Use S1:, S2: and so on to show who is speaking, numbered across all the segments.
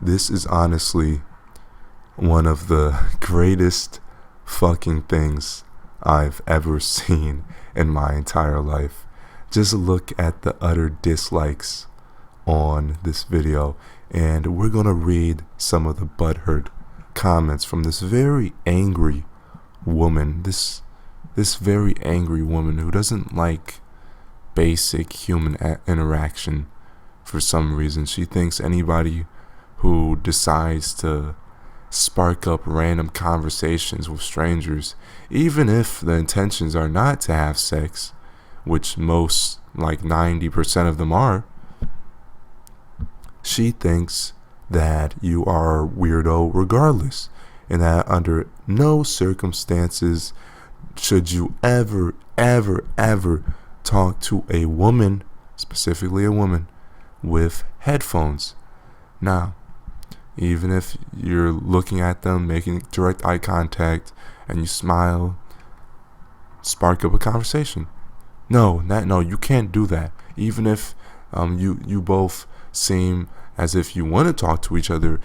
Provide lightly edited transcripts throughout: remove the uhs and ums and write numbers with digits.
S1: This is honestly one of the greatest fucking things I've ever seen in my entire life. Just look at the utter dislikes on this video, and we're gonna read some of the butthurt comments from this very angry woman. This very angry woman who doesn't like basic human interaction for some reason. She thinks anybody who decides to spark up random conversations with strangers, even if the intentions are not to have sex, which most, like 90% of them are, she thinks that you are a weirdo regardless, and that under no circumstances should you ever talk to a woman, specifically a woman, with headphones. Now, even if you're looking at them, making direct eye contact, and you smile, spark up a conversation. No, you can't do that. Even if you both seem as if you want to talk to each other,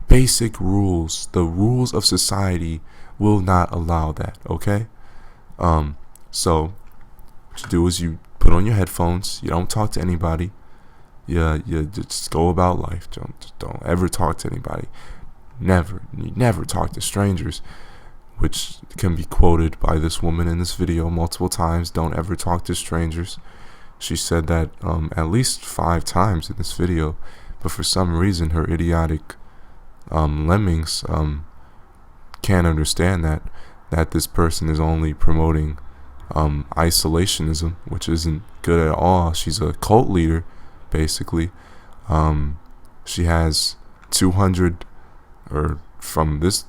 S1: basic rules, the rules of society will not allow that, okay? So what you do is you put on your headphones, you don't talk to anybody, you just go about life. Don't ever talk to anybody. You never talk to strangers, which can be quoted by this woman in this video multiple times. Don't ever talk to strangers. She said that at least 5 times in this video, but for some reason her idiotic lemmings can't understand that this person is only promoting isolationism, which isn't good at all. She's a cult leader, basically. She has 200, or from this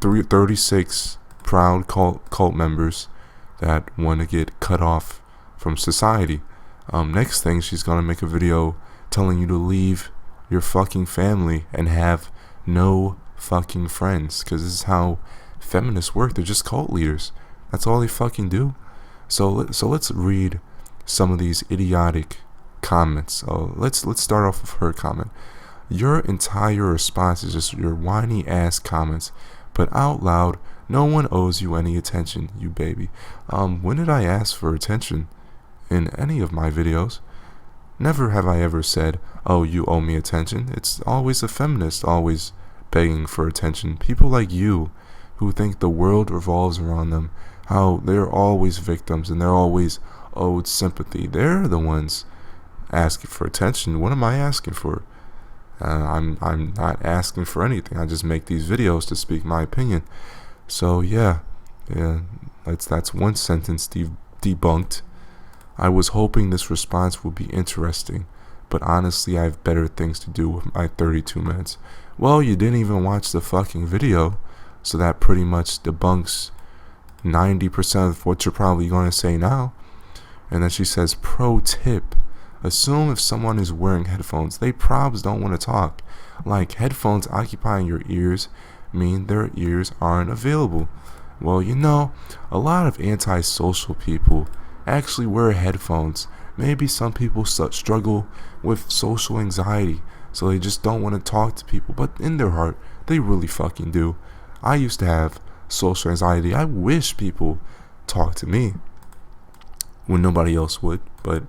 S1: 36 proud cult members that want to get cut off from society. Next thing, she's gonna make a video telling you to leave your fucking family and have no fucking friends, because this is how feminists work. They're just cult leaders. That's all they fucking do. So let's read some of these idiotic comments. Let's start off with her comment. Your entire response is just your whiny ass comments, but out loud, no one owes you any attention, you baby. When did I ask for attention in any of my videos? Never have I ever said, oh, you owe me attention. It's always a feminist always begging for attention. People like you who think the world revolves around them, how they're always victims and they're always owed sympathy. They're the ones asking for attention. What am I asking for? I'm not asking for anything. I just make these videos to speak my opinion. So yeah, that's one sentence debunked. I was hoping this response would be interesting, but honestly I have better things to do with my 32 minutes. Well, you didn't even watch the fucking video, so that pretty much debunks 90% of what you're probably going to say now. And then she says, pro tip, assume if someone is wearing headphones, they probs don't want to talk. Like, headphones occupying your ears mean their ears aren't available. Well, a lot of antisocial people actually wear headphones. Maybe some people struggle with social anxiety, so they just don't want to talk to people, but in their heart they really fucking do. I used to have social anxiety. I wish people talked to me when nobody else would, but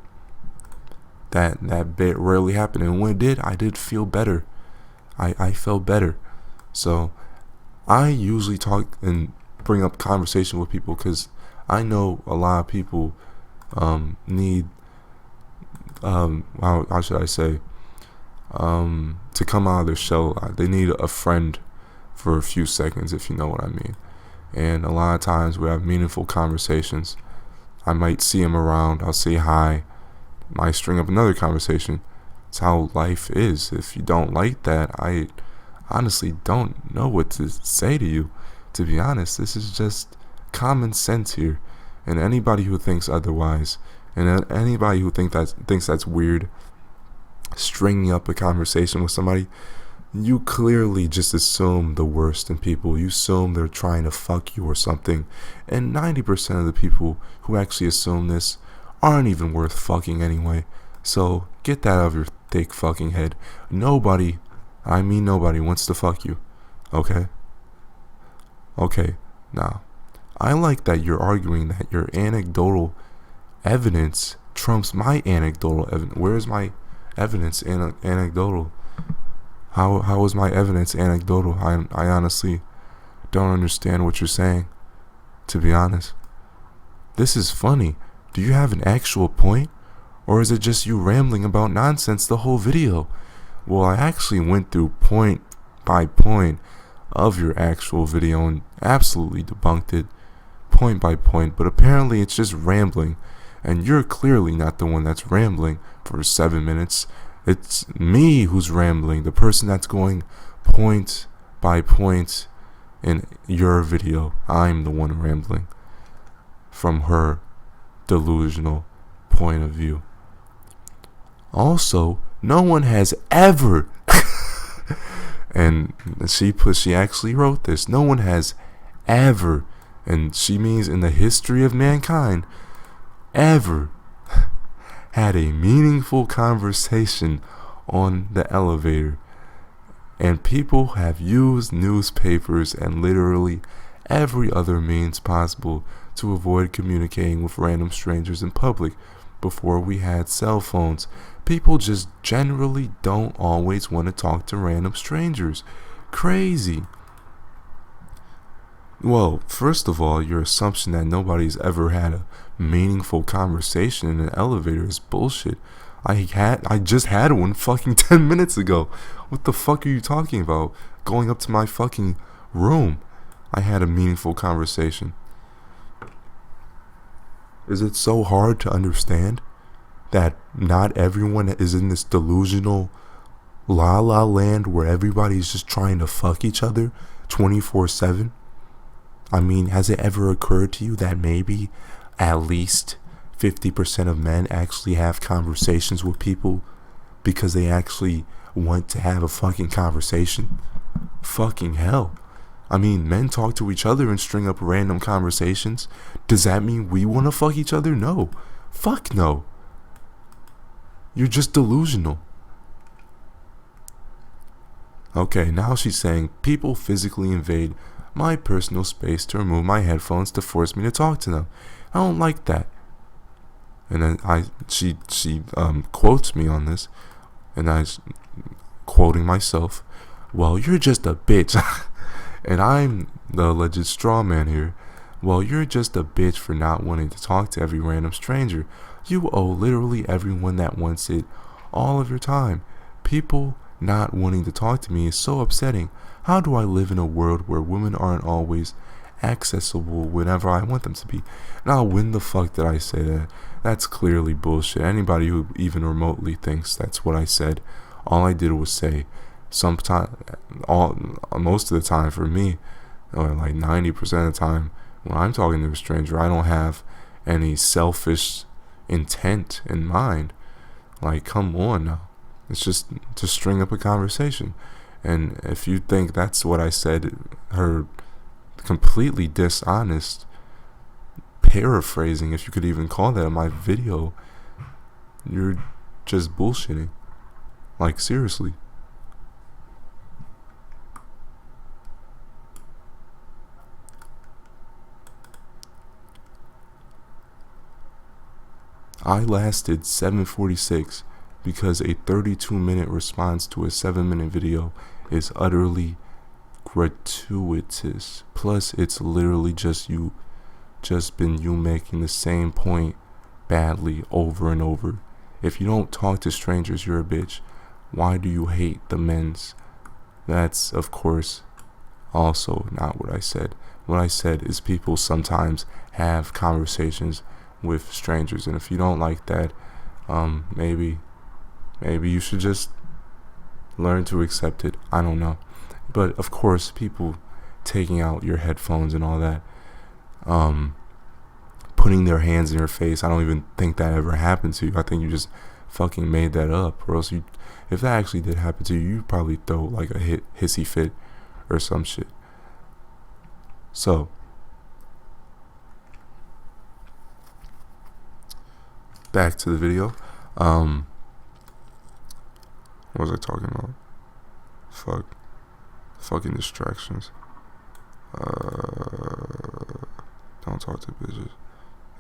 S1: that bit rarely happened, and when it did, I did feel better. I felt better. So I usually talk and bring up conversation with people because I know a lot of people need how should I say to come out of their shell. They need a friend for a few seconds, if you know what I mean. And a lot of times we have meaningful conversations. I might see him around, I'll say hi, might string up another conversation. It's how life is. If you don't like that, I honestly don't know what to say to you. To be honest, this is just common sense here. And anybody who thinks otherwise, and anybody who thinks that's weird, stringing up a conversation with somebody, you clearly just assume the worst in people. You assume they're trying to fuck you or something. And 90% of the people who actually assume this aren't even worth fucking anyway. So get that out of your thick fucking head. Nobody, I mean, nobody wants to fuck you. Okay? Okay, now, I like that you're arguing that your anecdotal evidence trumps my anecdotal evidence. Where's my evidence anecdotal? How is my evidence anecdotal? I honestly don't understand what you're saying, to be honest. This is funny. Do you have an actual point? Or is it just you rambling about nonsense the whole video? Well, I actually went through point by point of your actual video and absolutely debunked it point by point, but apparently it's just rambling, and you're clearly not the one that's rambling for 7 minutes. It's me who's rambling, the person that's going point by point in your video. I'm the one rambling from her delusional point of view. Also, no one has ever and she actually wrote this. No one has ever, and she means in the history of mankind, ever had a meaningful conversation on the elevator. And people have used newspapers and literally every other means possible to avoid communicating with random strangers in public. Before we had cell phones, people just generally don't always want to talk to random strangers. Crazy. Well, first of all, your assumption that nobody's ever had a meaningful conversation in an elevator is bullshit. I just had one fucking 10 minutes ago. What the fuck are you talking about? Going up to my fucking room, I had a meaningful conversation. Is it so hard to understand that not everyone is in this delusional la la land where everybody's just trying to fuck each other 24/7? I mean, has it ever occurred to you that maybe at least 50% of men actually have conversations with people because they actually want to have a fucking conversation? Fucking hell. I mean, men talk to each other and string up random conversations. Does that mean we want to fuck each other? No. Fuck no. You're just delusional. Okay, now she's saying people physically invade my personal space to remove my headphones to force me to talk to them. I don't like that. And then she quotes me on this, and I'm quoting myself. Well, you're just a bitch. And I'm the alleged straw man here. Well, you're just a bitch for not wanting to talk to every random stranger. You owe literally everyone that wants it all of your time. People not wanting to talk to me is so upsetting. How do I live in a world where women aren't always accessible whenever I want them to be? Now, when the fuck did I say that? That's clearly bullshit. Anybody who even remotely thinks that's what I said, all I did was say, most of the time for me, or like 90% of the time, when I'm talking to a stranger, I don't have any selfish intent in mind. Like, come on now. It's just to string up a conversation. And if you think that's what I said, her completely dishonest paraphrasing, if you could even call that, in my video, you're just bullshitting. Like, seriously. I lasted 7:46 because a 32-minute response to a 7-minute video is utterly gratuitous. Plus, it's literally just you making the same point badly over and over. If you don't talk to strangers, you're a bitch. Why do you hate the men's? That's, of course, also not what I said. What I said is people sometimes have conversations with strangers, and if you don't like that, maybe you should just learn to accept it. I don't know. But of course, people taking out your headphones and all that, putting their hands in your face, I don't even think that ever happened to you. I think you just fucking made that up, or else if that actually did happen to you, you'd probably throw like a hissy fit or some shit. So back to the video. What was I talking about? fuck? Fucking distractions. Don't talk to bitches.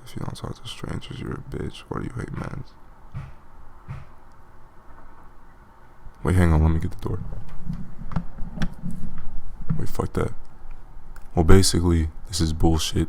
S1: If you don't talk to strangers, you're a bitch. Why do you hate men? Wait, hang on, let me get the door. Wait, fuck that. Well, basically, this is bullshit.